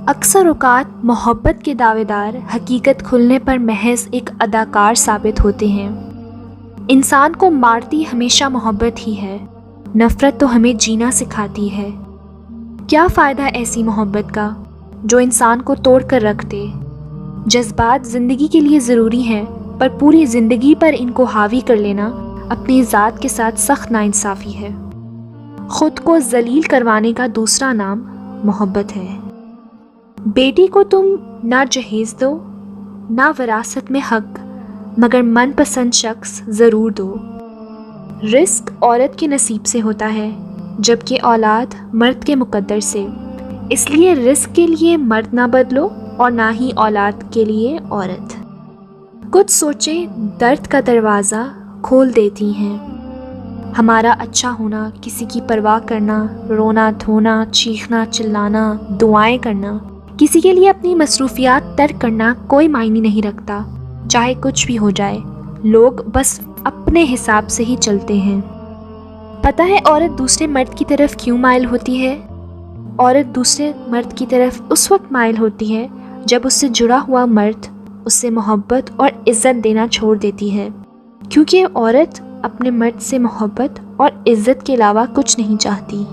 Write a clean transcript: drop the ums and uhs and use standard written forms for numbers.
اکثر اوقات محبت کے دعوے دار حقیقت کھلنے پر محض ایک اداکار ثابت ہوتے ہیں۔ انسان کو مارتی ہمیشہ محبت ہی ہے، نفرت تو ہمیں جینا سکھاتی ہے۔ کیا فائدہ ایسی محبت کا جو انسان کو توڑ کر رکھ دے؟ جذبات زندگی کے لیے ضروری ہیں، پر پوری زندگی پر ان کو حاوی کر لینا اپنی ذات کے ساتھ سخت ناانصافی ہے۔ خود کو ذلیل کروانے کا دوسرا نام محبت ہے۔ بیٹی کو تم نہ جہیز دو، نہ وراثت میں حق، مگر من پسند شخص ضرور دو۔ رزق عورت کے نصیب سے ہوتا ہے، جبکہ اولاد مرد کے مقدر سے۔ اس لیے رزق کے لیے مرد نہ بدلو اور نہ ہی اولاد کے لیے عورت۔ کچھ سوچیں درد کا دروازہ کھول دیتی ہیں۔ ہمارا اچھا ہونا، کسی کی پرواہ کرنا، رونا دھونا، چیخنا چلانا، دعائیں کرنا، کسی کے لیے اپنی مصروفیات ترک کرنا کوئی معنی نہیں رکھتا۔ چاہے کچھ بھی ہو جائے، لوگ بس اپنے حساب سے ہی چلتے ہیں۔ پتہ ہے عورت دوسرے مرد کی طرف کیوں مائل ہوتی ہے؟ عورت دوسرے مرد کی طرف اس وقت مائل ہوتی ہے جب اس سے جڑا ہوا مرد اس سے محبت اور عزت دینا چھوڑ دیتی ہے، کیونکہ عورت اپنے مرد سے محبت اور عزت کے علاوہ کچھ نہیں چاہتی۔